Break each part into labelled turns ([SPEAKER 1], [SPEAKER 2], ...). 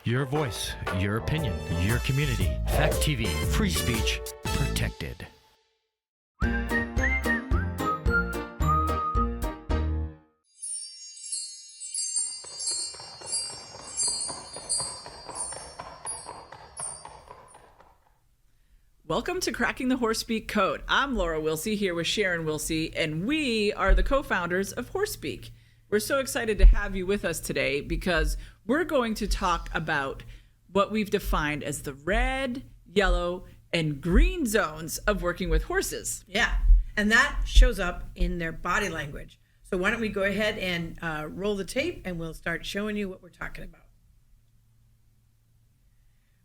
[SPEAKER 1] Your voice, your opinion, your community. Fact TV, free speech, protected.
[SPEAKER 2] Welcome to Cracking the Horsepeak Code. I'm Laura Wilsey here with Sharon Wilsey, and we are the co-founders of Horsepeak. We're so excited to have you with us today because we're going to talk about what we've defined as the red, yellow, and green zones of working with horses.
[SPEAKER 3] Yeah, and that shows up in their body language. So why don't we go ahead and roll the tape and we'll start showing you what we're talking about.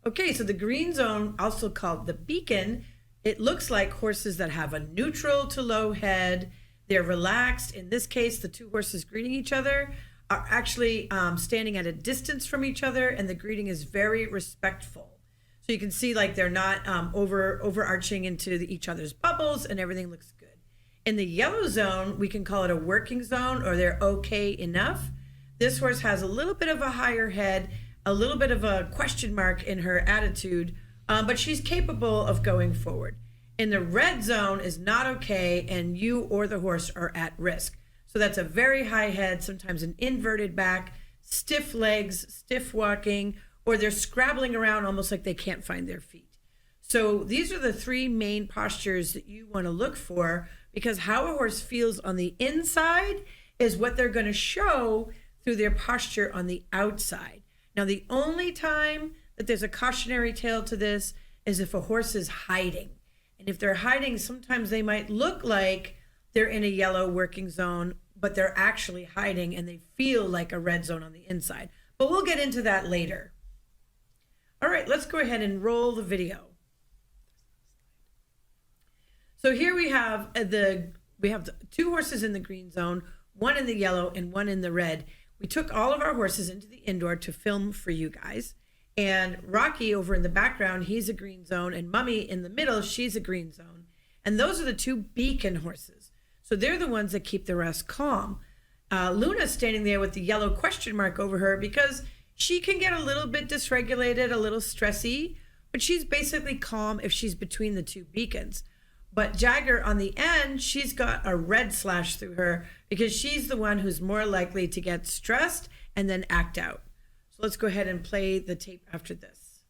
[SPEAKER 3] Okay, so the green zone, also called the beacon, it looks like horses that have a neutral to low head. They're relaxed. In this case, the two horses greeting each other are actually standing at a distance from each other, and the greeting is very respectful. So you can see like they're not overarching into each other's bubbles, and everything looks good. In the yellow zone, we can call it a working zone, or they're okay enough. This horse has a little bit of a higher head, a little bit of a question mark in her attitude, but she's capable of going forward. In the red zone is not okay, and you or the horse are at risk. So that's a very high head, sometimes an inverted back, stiff legs, stiff walking, or they're scrabbling around almost like they can't find their feet. So these are the three main postures that you want to look for, because how a horse feels on the inside is what they're going to show through their posture on the outside. Now, the only time that there's a cautionary tale to this is if a horse is hiding. And if they're hiding, sometimes they might look like they're in a yellow working zone, but they're actually hiding and they feel like a red zone on the inside. But we'll get into that later. All right, let's go ahead and roll the video. So here we have the two horses in the green zone, one in the yellow and one in the red. We took all of our horses into the indoor to film for you guys. And Rocky over in the background, he's a green zone, and Mummy in the middle, she's a green zone. And those are the two beacon horses. So they're the ones that keep the rest calm. Luna's standing there with the yellow question mark over her because she can get a little bit dysregulated, a little stressy, but she's basically calm if she's between the two beacons. But Jagger on the end, she's got a red slash through her because she's the one who's more likely to get stressed and then act out. So let's go ahead and play the tape after this.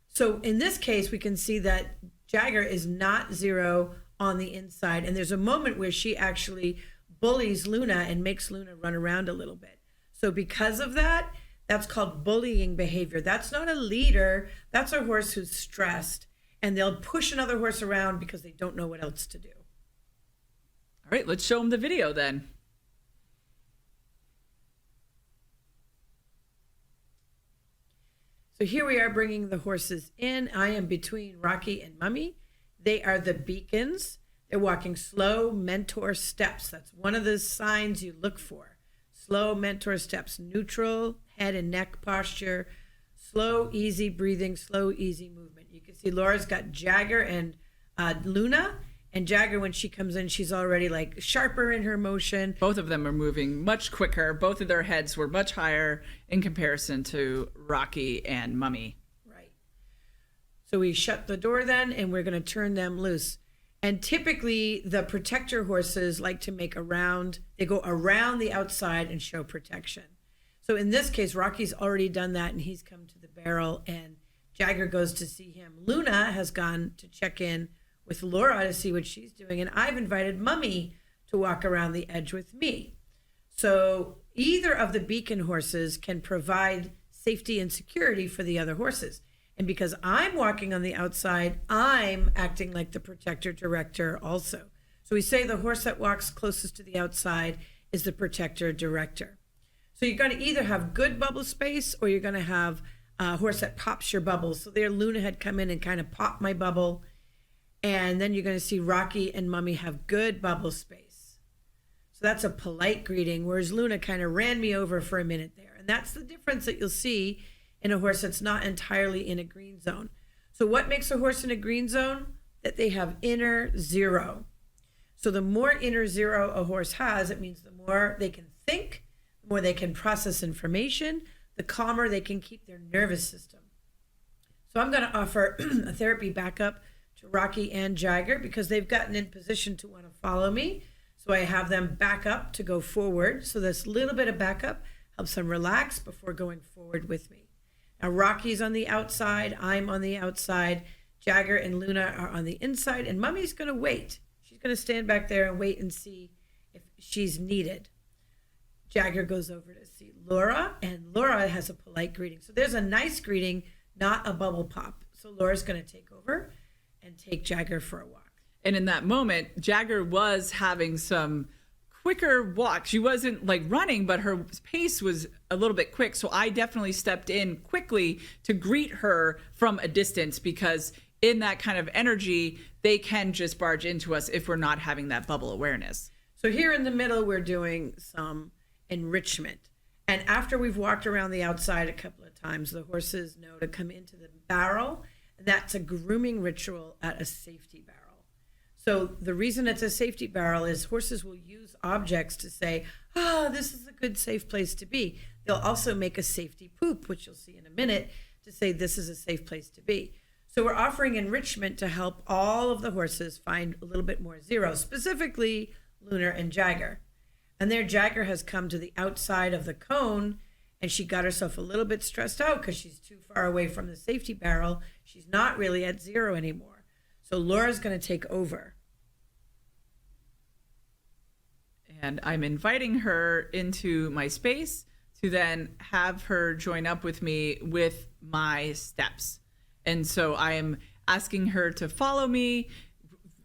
[SPEAKER 3] So in this case, we can see that Jagger is not zero on the inside. And there's a moment where she actually bullies Luna and makes Luna run around a little bit. So because of that, that's called bullying behavior. That's not a leader. That's a horse who's stressed, and they'll push another horse around because they don't know what else to do.
[SPEAKER 2] All right, let's show them the video then.
[SPEAKER 3] So here we are bringing the horses in. I am between Rocky and Mummy. They are the beacons. They're walking slow mentor steps. That's one of the signs you look for. Slow mentor steps, neutral head and neck posture, slow, easy breathing, slow, easy movement. You can see Laura's got Jagger and Luna. And Jagger, when she comes in, she's already like sharper in her motion.
[SPEAKER 2] Both of them are moving much quicker. Both of their heads were much higher in comparison to Rocky and Mummy.
[SPEAKER 3] Right. So we shut the door then, and we're going to turn them loose. And typically the protector horses like to make they go around the outside and show protection. So in this case, Rocky's already done that, and he's come to the barrel, and Jagger goes to see him. Luna has gone to check in with Laura to see what she's doing, and I've invited Mummy to walk around the edge with me. So either of the beacon horses can provide safety and security for the other horses. And because I'm walking on the outside, I'm acting like the protector director also. So we say the horse that walks closest to the outside is the protector director. So you're going to either have good bubble space, or you're going to have a horse that pops your bubbles. So there Luna had come in and kind of popped my bubble. And then you're going to see Rocky and Mummy have good bubble space. So that's a polite greeting, whereas Luna kind of ran me over for a minute there. And that's the difference that you'll see in a horse that's not entirely in a green zone. So what makes a horse in a green zone? That they have inner zero. So the more inner zero a horse has, it means the more they can think, the more they can process information, the calmer they can keep their nervous system. So I'm going to offer a therapy backup to Rocky and Jagger because they've gotten in position to want to follow me. So I have them back up to go forward. So this little bit of backup helps them relax before going forward with me. Now Rocky's on the outside, I'm on the outside, Jagger and Luna are on the inside, and Mummy's going to wait. She's going to stand back there and wait and see if she's needed. Jagger goes over to see Laura, and Laura has a polite greeting. So there's a nice greeting, not a bubble pop. So Laura's going to take over and take Jagger for a walk.
[SPEAKER 2] And in that moment, Jagger was having some quicker walk. She wasn't like running, but her pace was a little bit quick. So I definitely stepped in quickly to greet her from a distance because in that kind of energy, they can just barge into us if we're not having that bubble awareness.
[SPEAKER 3] So here in the middle, we're doing some enrichment. And after we've walked around the outside a couple of times, the horses know to come into the barrel. And that's a grooming ritual at a safety barrel. So the reason it's a safety barrel is horses will use objects to say, this is a good, safe place to be. They'll also make a safety poop, which you'll see in a minute, to say this is a safe place to be. So we're offering enrichment to help all of the horses find a little bit more zero, specifically Luna and Jagger. And there Jagger has come to the outside of the cone and she got herself a little bit stressed out because she's too far away from the safety barrel. She's not really at zero anymore. So Laura's going to take over.
[SPEAKER 2] And I'm inviting her into my space to then have her join up with me with my steps. And so I am asking her to follow me,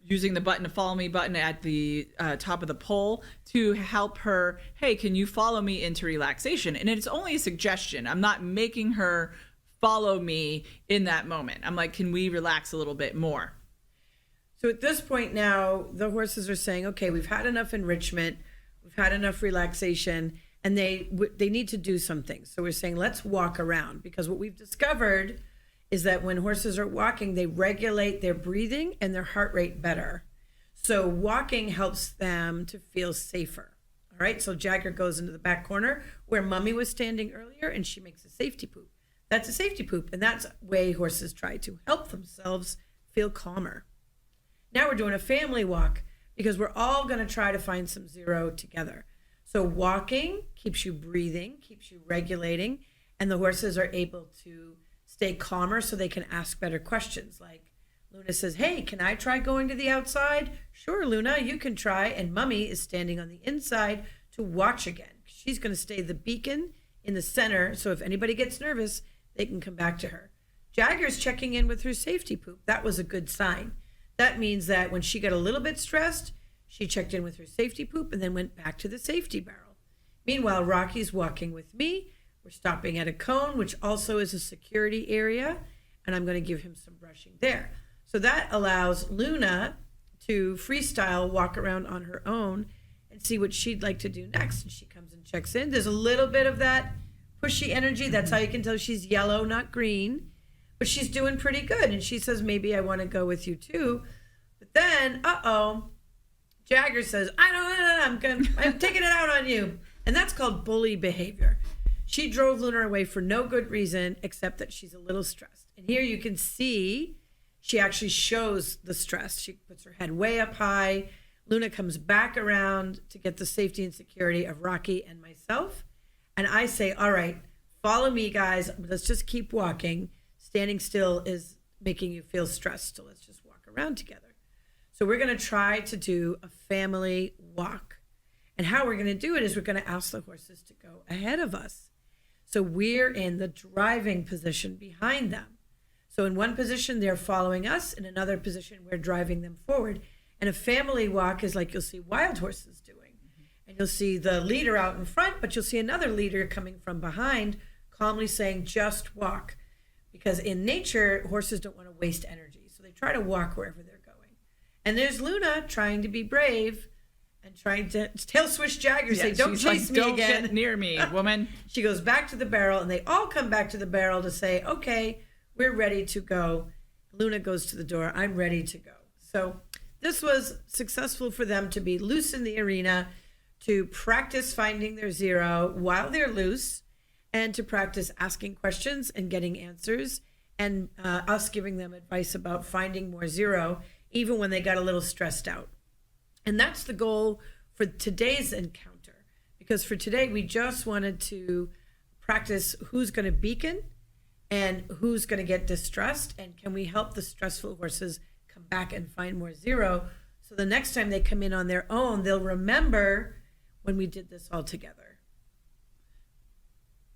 [SPEAKER 2] using the button to follow me button at the top of the pole to help her, hey, can you follow me into relaxation? And it's only a suggestion. I'm not making her follow me in that moment. I'm like, can we relax a little bit more?
[SPEAKER 3] So at this point now, the horses are saying, okay, we've had enough enrichment, we've had enough relaxation, and they need to do something. So we're saying, let's walk around, because what we've discovered is that when horses are walking, they regulate their breathing and their heart rate better. So walking helps them to feel safer. All right, so Jagger goes into the back corner where Mummy was standing earlier, and she makes a safety poop. That's a safety poop, and that's a way horses try to help themselves feel calmer. Now we're doing a family walk because we're all going to try to find some zero together. So walking keeps you breathing, keeps you regulating, and the horses are able to stay calmer so they can ask better questions. Like Luna says, hey, can I try going to the outside? Sure, Luna, you can try. And Mummy is standing on the inside to watch again. She's going to stay the beacon in the center, so if anybody gets nervous, they can come back to her. Jagger's checking in with her safety poop. That was a good sign. That means that when she got a little bit stressed, she checked in with her safety poop and then went back to the safety barrel. Meanwhile, Rocky's walking with me. We're stopping at a cone, which also is a security area, and I'm going to give him some brushing there. So that allows Luna to freestyle walk around on her own and see what she'd like to do next. And she comes and checks in. There's a little bit of that pushy energy. That's how you can tell she's yellow, not green. But she's doing pretty good. And she says, maybe I want to go with you too. But then, Jagger says, I'm taking it out on you. And that's called bully behavior. She drove Luna away for no good reason, except that she's a little stressed. And here you can see she actually shows the stress. She puts her head way up high. Luna comes back around to get the safety and security of Rocky and myself. And I say, all right, follow me, guys. Let's just keep walking. Standing still is making you feel stressed. So let's just walk around together. So we're going to try to do a family walk. And how we're going to do it is we're going to ask the horses to go ahead of us. So we're in the driving position behind them. So in one position, they're following us. In another position, we're driving them forward. And a family walk is like you'll see wild horses doing. And you'll see the leader out in front, but you'll see another leader coming from behind, calmly saying, just walk. Because in nature, horses don't want to waste energy. So they try to walk wherever they're going. And there's Luna trying to be brave and trying to tail switch Jagger, say, don't chase me again.
[SPEAKER 2] Don't get near me, woman.
[SPEAKER 3] She goes back to the barrel, and they all come back to the barrel to say, okay, we're ready to go. Luna goes to the door. I'm ready to go. So this was successful for them to be loose in the arena, to practice finding their zero while they're loose, and to practice asking questions and getting answers, and us giving them advice about finding more zero, even when they got a little stressed out. And that's the goal for today's encounter, because for today, we just wanted to practice who's going to beacon and who's going to get distressed, and can we help the stressful horses come back and find more zero, so the next time they come in on their own, they'll remember when we did this all together.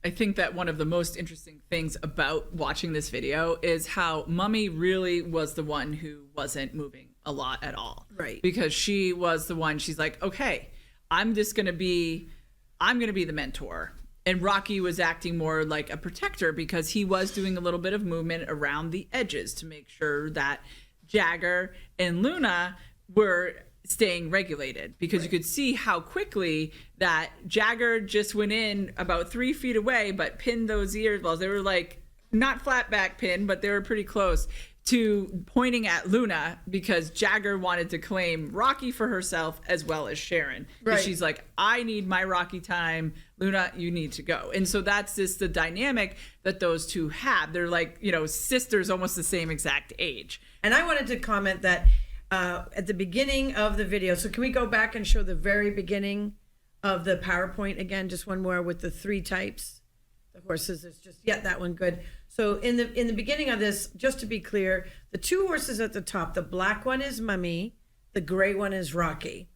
[SPEAKER 2] I think that one of the most interesting things about watching this video is how Mummy really was the one who wasn't moving a lot at all.
[SPEAKER 3] Right.
[SPEAKER 2] Because she was the one, she's like, okay, I'm going to be the mentor. And Rocky was acting more like a protector because he was doing a little bit of movement around the edges to make sure that Jagger and Luna were staying regulated, because you could see how quickly that Jagger just went in about 3 feet away, but pinned those ears. Well, they were like not flat back pin, but they were pretty close to pointing at Luna, because Jagger wanted to claim Rocky for herself as well as Sharon.
[SPEAKER 3] Right.
[SPEAKER 2] She's like, I need my Rocky time. Luna, you need to go. And so that's just the dynamic that those two have. They're like, sisters, almost the same exact age.
[SPEAKER 3] And I wanted to comment that at the beginning of the video, so can we go back and show the very beginning of the PowerPoint again, just one more with the 3 types, the horses. It's just, that one, good. So in the beginning of this, just to be clear, the 2 horses at the top, the black one is Mummy, the gray one is Rocky.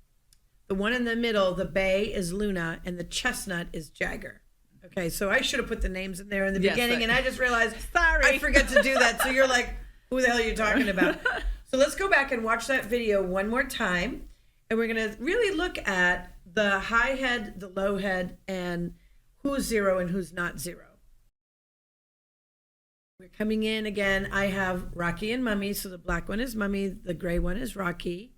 [SPEAKER 3] The one in the middle, the bay, is Luna, and the chestnut is Jagger. Okay, so I should have put the names in there in the beginning, and I just realized I forgot to do that. So you're like, who the hell are you talking about? So let's go back and watch that video one more time, and we're going to really look at the high head, the low head, and who's zero and who's not zero. We're coming in again. I have Rocky and Mummy, so the black one is Mummy, the gray one is Rocky.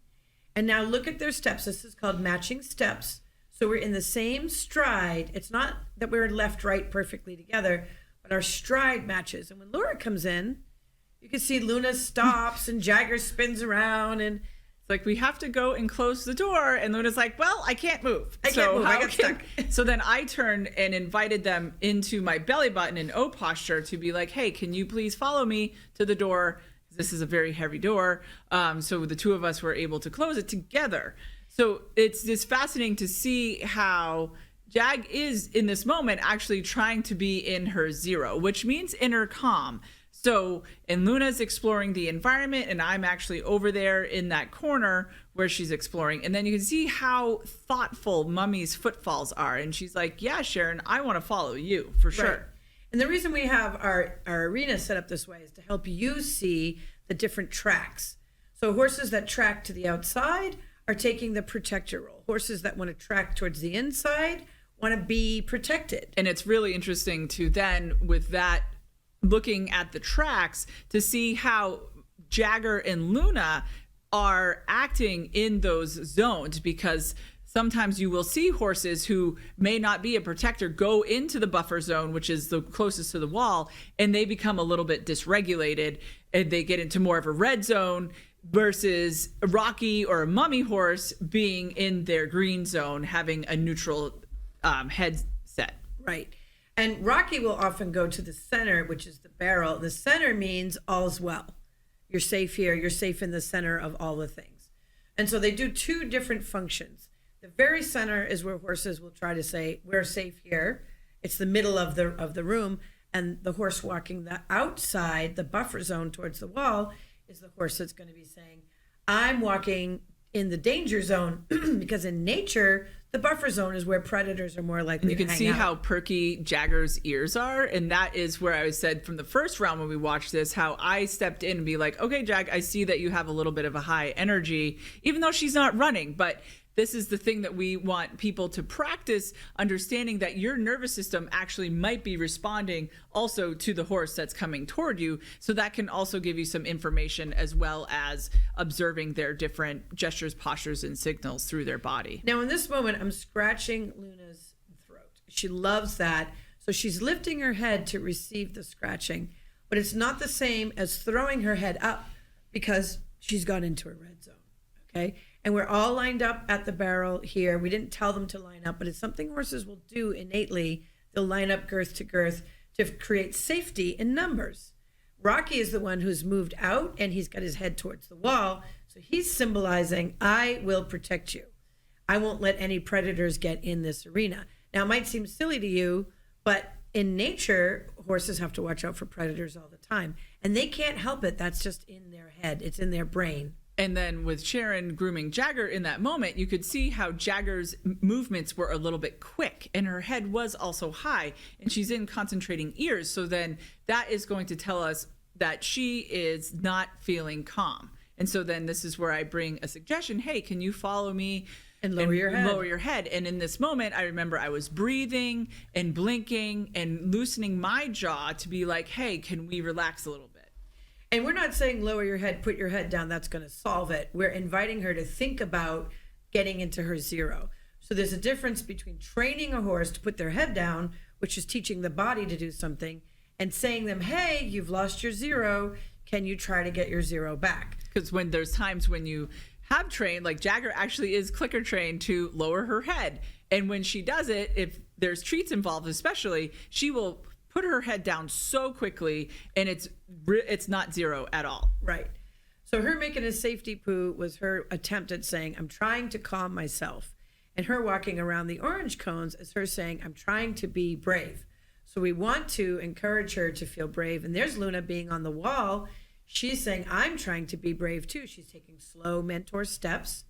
[SPEAKER 3] And now look at their steps. This is called matching steps. So we're in the same stride. It's not that we're left, right perfectly together, but our stride matches. And when Laura comes in, you can see Luna stops and Jagger spins around, and
[SPEAKER 2] it's like, we have to go and close the door. And Luna's like, well, I can't move.
[SPEAKER 3] I got stuck.
[SPEAKER 2] So then I turned and invited them into my belly button in O posture to be like, hey, can you please follow me to the door? This is a very heavy door. So the 2 of us were able to close it together. So it's just fascinating to see how Jag is in this moment actually trying to be in her zero, which means inner calm. So, and Luna's exploring the environment, and I'm actually over there in that corner where she's exploring. And then you can see how thoughtful Mummy's footfalls are. And she's like, yeah, Sharon, I want to follow you for sure.
[SPEAKER 3] Right. And the reason we have our arena set up this way is to help you see the different tracks. So horses that track to the outside are taking the protector role. Horses that want to track towards the inside want to be protected.
[SPEAKER 2] And it's really interesting to then, with that, looking at the tracks to see how Jagger and Luna are acting in those zones, because sometimes you will see horses who may not be a protector go into the buffer zone, which is the closest to the wall, and they become a little bit dysregulated and they get into more of a red zone, versus a Rocky or a Mummy horse being in their green zone, having a neutral head set.
[SPEAKER 3] Right. And Rocky will often go to the center, which is the barrel. The center means all's well. You're safe here. You're safe in the center of all the things. And so they do 2 different functions. The very center is where horses will try to say, we're safe here. It's the middle of the room. And the horse walking the outside, the buffer zone towards the wall, is the horse that's going to be saying, I'm walking in the danger zone, because in nature, the buffer zone is where predators are more likely to hang out.
[SPEAKER 2] You can see how perky Jagger's ears are. And that is where I said from the first round when we watched this, how I stepped in and be like, okay, Jag, I see that you have a little bit of a high energy, even though she's not running. But this is the thing that we want people to practice, understanding that your nervous system actually might be responding also to the horse that's coming toward you. So that can also give you some information, as well as observing their different gestures, postures, and signals through their body.
[SPEAKER 3] Now, in this moment, I'm scratching Luna's throat. She loves that. So she's lifting her head to receive the scratching, but it's not the same as throwing her head up, because she's gone into a red zone. Okay. and we're all lined up at the barrel here. We didn't tell them to line up, but it's something horses will do innately. They'll line up girth to girth to create safety in numbers. Rocky is the one who's moved out, and he's got his head towards the wall. So he's symbolizing, I will protect you. I won't let any predators get in this arena. Now, it might seem silly to you, but in nature, horses have to watch out for predators all the time. And they can't help it. That's just in their head. It's in their brain.
[SPEAKER 2] And then with Sharon grooming Jagger in that moment, you could see how Jagger's movements were a little bit quick and her head was also high and she's in concentrating ears. So then that is going to tell us that she is not feeling calm. And so then this is where I bring a suggestion. Hey, can you follow me?
[SPEAKER 3] And lower your head.
[SPEAKER 2] Lower your head. And in this moment, I remember I was breathing and blinking and loosening my jaw to be like, hey, can we relax a little bit?
[SPEAKER 3] And we're not saying lower your head, put your head down, that's going to solve it. We're inviting her to think about getting into her zero. So there's a difference between training a horse to put their head down, which is teaching the body to do something, and saying them, hey, you've lost your zero. Can you try to get your zero back?
[SPEAKER 2] Because when there's times when you have trained, like Jagger actually is clicker trained to lower her head. And when she does it, if there's treats involved especially, she will put her head down so quickly and it's not zero at all.
[SPEAKER 3] Right. So her making a safety poo was her attempt at saying, I'm trying to calm myself. And her walking around the orange cones is her saying, I'm trying to be brave. So we want to encourage her to feel brave. And there's Luna being on the wall. She's saying, I'm trying to be brave too. She's taking slow mentor steps.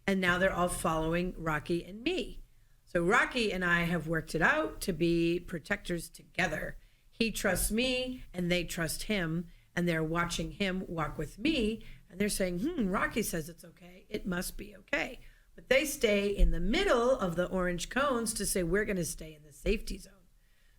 [SPEAKER 3] And now they're all following Rocky and me. So Rocky and I have worked it out to be protectors together. He trusts me and they trust him. And they're watching him walk with me. And they're saying, Rocky says it's okay. It must be okay. But they stay in the middle of the orange cones to say, we're going to stay in the safety zone.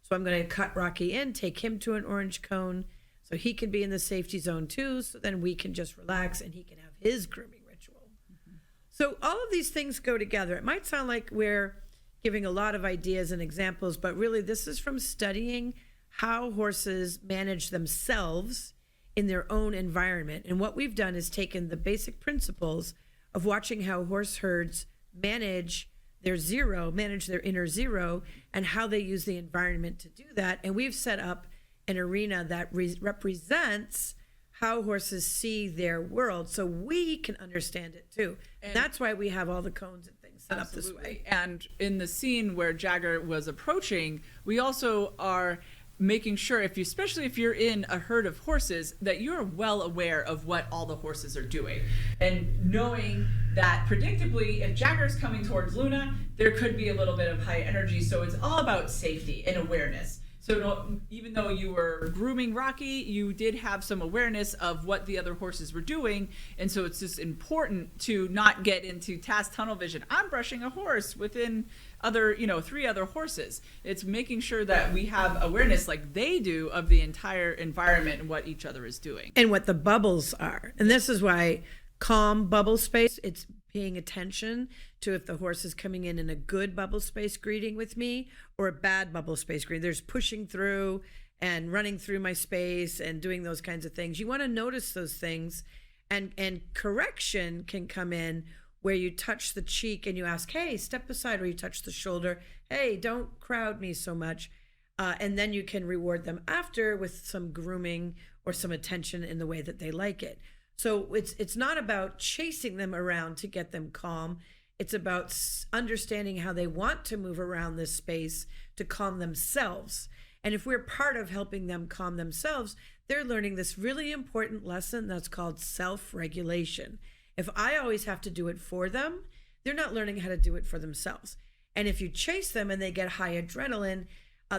[SPEAKER 3] So I'm going to cut Rocky in, take him to an orange cone so he can be in the safety zone too. So then we can just relax and he can have his grooming ritual. Mm-hmm. So all of these things go together. It might sound like we're giving a lot of ideas and examples, but really this is from studying how horses manage themselves in their own environment. And what we've done is taken the basic principles of watching how horse herds manage their inner zero, and how they use the environment to do that. And we've set up an arena that represents how horses see their world so we can understand it too. And that's why we have all the cones and things set up this way.
[SPEAKER 2] And in the scene where Jagger was approaching, we also are making sure, especially if you're in a herd of horses, that you're well aware of what all the horses are doing. And knowing that predictably, if Jagger's coming towards Luna, there could be a little bit of high energy. So it's all about safety and awareness. So even though you were grooming Rocky, you did have some awareness of what the other horses were doing. And so it's just important to not get into task tunnel vision. I'm brushing a horse within three other horses. It's making sure that we have awareness like they do of the entire environment and what each other is doing.
[SPEAKER 3] And what the bubbles are. And this is why calm bubble space, it's paying attention to if the horse is coming in a good bubble space greeting with me or a bad bubble space greeting. There's pushing through and running through my space and doing those kinds of things. You want to notice those things, and correction can come in where you touch the cheek and you ask, hey, step aside, or you touch the shoulder. Hey, don't crowd me so much. And then you can reward them after with some grooming or some attention in the way that they like it. So it's not about chasing them around to get them calm. It's about understanding how they want to move around this space to calm themselves. And if we're part of helping them calm themselves, they're learning this really important lesson that's called self-regulation. If I always have to do it for them, they're not learning how to do it for themselves. And if you chase them and they get high adrenaline,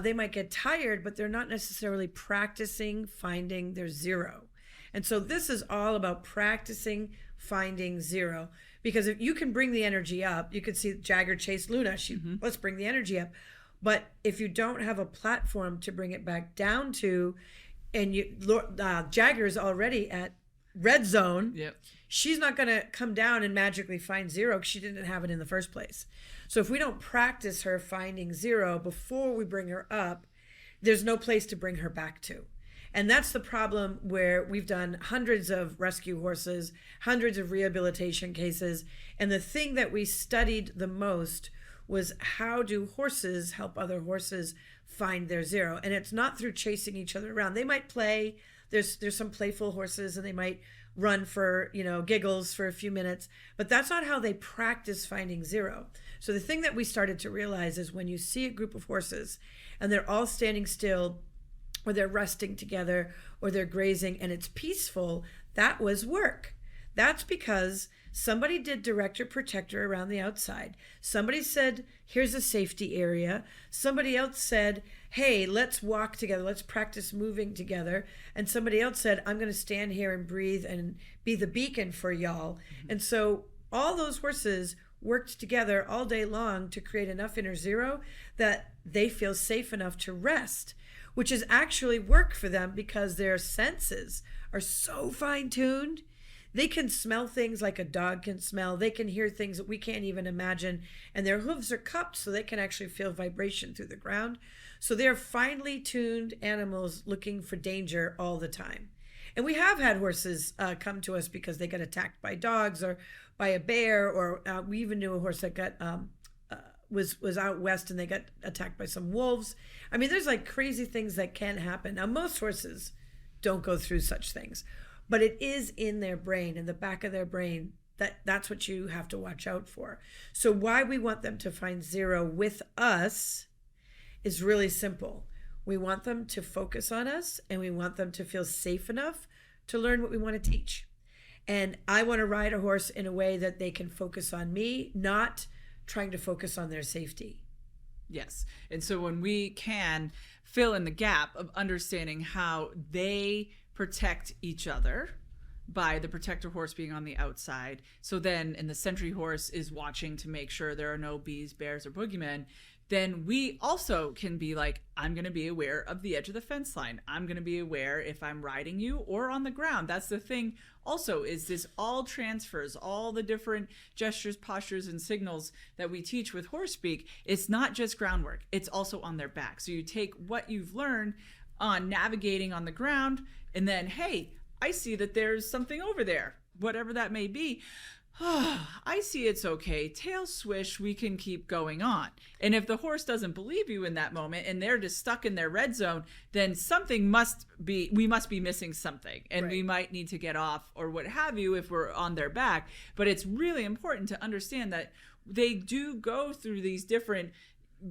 [SPEAKER 3] they might get tired, but they're not necessarily practicing finding their zero. And so this is all about practicing finding zero. Because if you can bring the energy up, you could see Jagger chase Luna. Let's bring the energy up. But if you don't have a platform to bring it back down to, and Jagger is already at red zone,
[SPEAKER 2] yep.
[SPEAKER 3] She's not going to come down and magically find zero because she didn't have it in the first place. So if we don't practice her finding zero before we bring her up, there's no place to bring her back to. And that's the problem where we've done hundreds of rescue horses, hundreds of rehabilitation cases. And the thing that we studied the most was how do horses help other horses find their zero? And it's not through chasing each other around. They might play. There's some playful horses and they might run for, giggles for a few minutes, but that's not how they practice finding zero. So the thing that we started to realize is when you see a group of horses and they're all standing still, or they're resting together, or they're grazing and it's peaceful, that was work. That's because somebody did director protector around the outside. Somebody said, here's a safety area. Somebody else said, hey, let's walk together. Let's practice moving together. And somebody else said, I'm going to stand here and breathe and be the beacon for y'all. Mm-hmm. And so all those horses worked together all day long to create enough inner zero that they feel safe enough to rest, which is actually work for them because their senses are so fine-tuned. They can smell things like a dog can smell. They can hear things that we can't even imagine. And their hooves are cupped so they can actually feel vibration through the ground. So they're finely tuned animals looking for danger all the time. And we have had horses come to us because they got attacked by dogs or by a bear, or we even knew a horse that got was out west and they got attacked by some wolves. I mean, there's like crazy things that can happen. Now, most horses don't go through such things, but it is in their brain, in the back of their brain, that's what you have to watch out for. So why we want them to find zero with us is really simple. We want them to focus on us and we want them to feel safe enough to learn what we want to teach. And I want to ride a horse in a way that they can focus on me, not trying to focus on their safety.
[SPEAKER 2] Yes. And so when we can fill in the gap of understanding how they protect each other by the protector horse being on the outside, so then and the sentry horse is watching to make sure there are no bees, bears, or boogeymen, then we also can be like, I'm going to be aware of the edge of the fence line. I'm going to be aware if I'm riding you or on the ground. That's the thing also, is this all transfers, all the different gestures, postures, and signals that we teach with horse speak. It's not just groundwork. It's also on their back. So you take what you've learned on navigating on the ground and then, hey, I see that there's something over there, whatever that may be. I see it's okay. Tail swish, we can keep going on. And if the horse doesn't believe you in that moment and they're just stuck in their red zone, then we must be missing something. And
[SPEAKER 3] right.
[SPEAKER 2] We might need to get off or what have you if we're on their back. But it's really important to understand that they do go through these different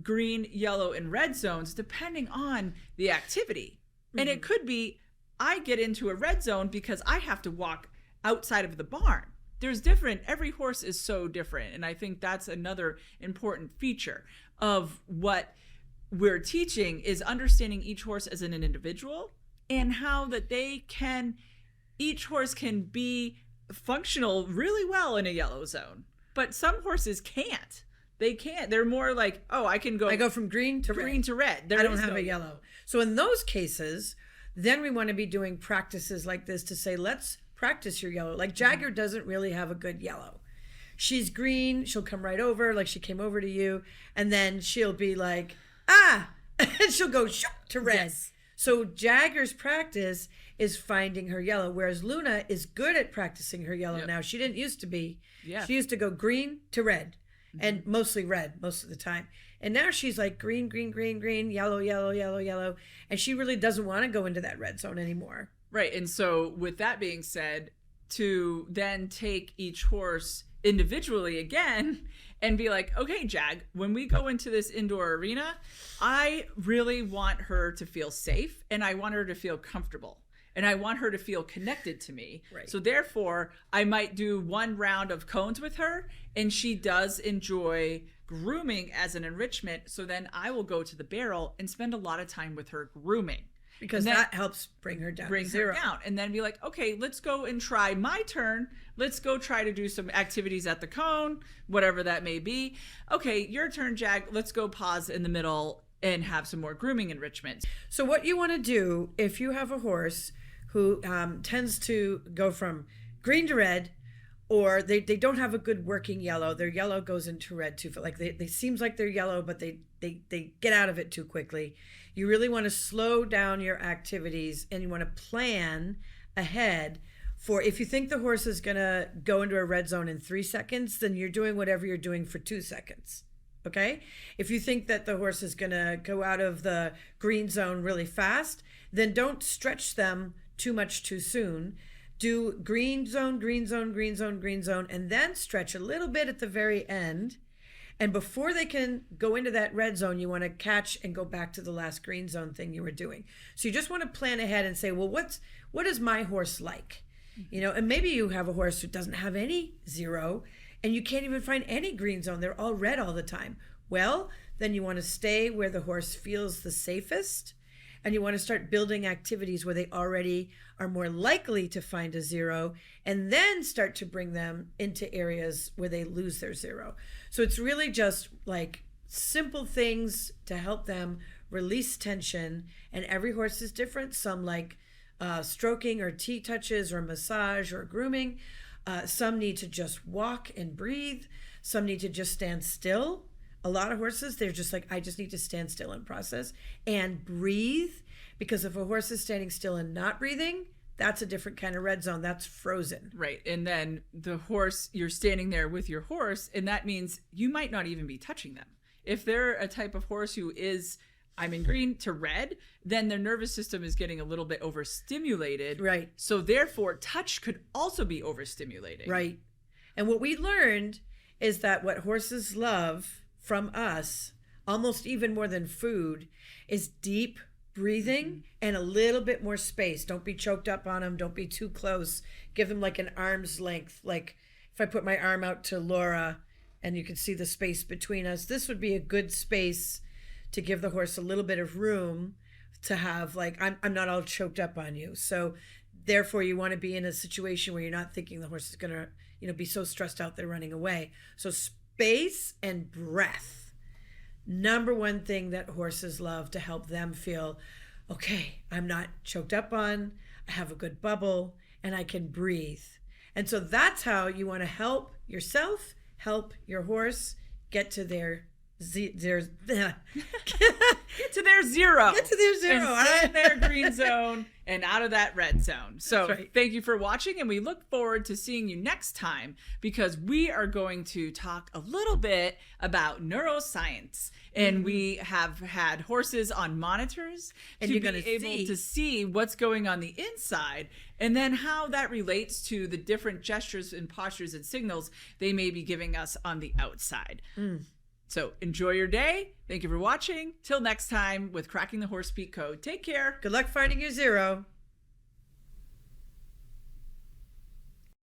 [SPEAKER 2] green, yellow, and red zones depending on the activity. Mm-hmm. And it could be, I get into a red zone because I have to walk outside of the barn. Every horse is so different. And I think that's another important feature of what we're teaching is understanding each horse as an individual and how that each horse can be functional really well in a yellow zone. But some horses can't. They can't. They're more like, I go from green to red.
[SPEAKER 3] I don't have a yellow. So in those cases, then we want to be doing practices like this to say, let's practice your yellow. Like Jagger doesn't really have a good yellow. She's green. She'll come right over like she came over to you. And then she'll be like, and she'll go to red. Yes. So Jagger's practice is finding her yellow, whereas Luna is good at practicing her yellow now. She didn't used to be. Yeah. She used to go green to red and mostly red most of the time. And now she's like green, green, green, green, yellow, yellow, yellow, yellow. And she really doesn't want to go into that red zone anymore.
[SPEAKER 2] Right. And so with that being said, to then take each horse individually again and be like, okay, Jag, when we go into this indoor arena, I really want her to feel safe and I want her to feel comfortable and I want her to feel connected to me. Right. So therefore, I might do one round of cones with her and she does enjoy grooming as an enrichment. So then I will go to the barrel and spend a lot of time with her grooming.
[SPEAKER 3] Because that helps bring her down.
[SPEAKER 2] And then be like, okay, let's go and try my turn. Let's go try to do some activities at the cone, whatever that may be. Okay, your turn, Jag. Let's go pause in the middle and have some more grooming enrichment.
[SPEAKER 3] So what you want to do, if you have a horse who tends to go from green to red or they don't have a good working yellow. Their yellow goes into red too. Like they seems like they're yellow, but they get out of it too quickly. You really want to slow down your activities, and you want to plan ahead for, if you think the horse is going to go into a red zone in 3 seconds, then you're doing whatever you're doing for 2 seconds. Okay? If you think that the horse is going to go out of the green zone really fast, then don't stretch them too much too soon. Do green zone, green zone, green zone, green zone, and then stretch a little bit at the very end. And before they can go into that red zone, you want to catch and go back to the last green zone thing you were doing. So you just want to plan ahead and say, well, what is my horse like? You know, and maybe you have a horse who doesn't have any zero, and you can't even find any green zone. They're all red all the time. Well, then you want to stay where the horse feels the safest, and you want to start building activities where they already are more likely to find a zero, and then start to bring them into areas where they lose their zero. So it's really just like simple things to help them release tension, and every horse is different. Some like stroking or tea touches or massage or grooming. Some need to just walk and breathe. Some need to just stand still. A lot of horses, they're just like, I just need to stand still and process and breathe. Because if a horse is standing still and not breathing, that's a different kind of red zone. That's frozen.
[SPEAKER 2] Right. And then the horse, you're standing there with your horse, and that means you might not even be touching them. If they're a type of horse who is, I'm in green to red, then their nervous system is getting a little bit overstimulated.
[SPEAKER 3] Right.
[SPEAKER 2] So therefore, touch could also be overstimulating.
[SPEAKER 3] Right. And what we learned is that what horses love from us, almost even more than food, is deep breathing and a little bit more space. Don't be choked up on them. Don't be too close. Give them like an arm's length. Like if I put my arm out to Laura and you can see the space between us, this would be a good space to give the horse a little bit of room to have, like, I'm not all choked up on you. So therefore you want to be in a situation where you're not thinking the horse is going to, you know, be so stressed out they're running away. So space and breath. Number one thing that horses love to help them feel, okay, I'm not choked up on, I have a good bubble, and I can breathe. And so that's how you want to help yourself, help your horse get to their get to their zero.
[SPEAKER 2] Get to their zero.
[SPEAKER 3] And stay
[SPEAKER 2] in their green zone and out of that red zone. So
[SPEAKER 3] right.
[SPEAKER 2] Thank you for watching, and we look forward to seeing you next time, because we are going to talk a little bit about neuroscience. And we have had horses on monitors
[SPEAKER 3] and
[SPEAKER 2] to
[SPEAKER 3] you're
[SPEAKER 2] be able to see what's going on the inside, and then how that relates to the different gestures and postures and signals they may be giving us on the outside. So enjoy your day. Thank you for watching. Till next time with Cracking the Horse Speak Code. Take care.
[SPEAKER 3] Good luck finding your zero.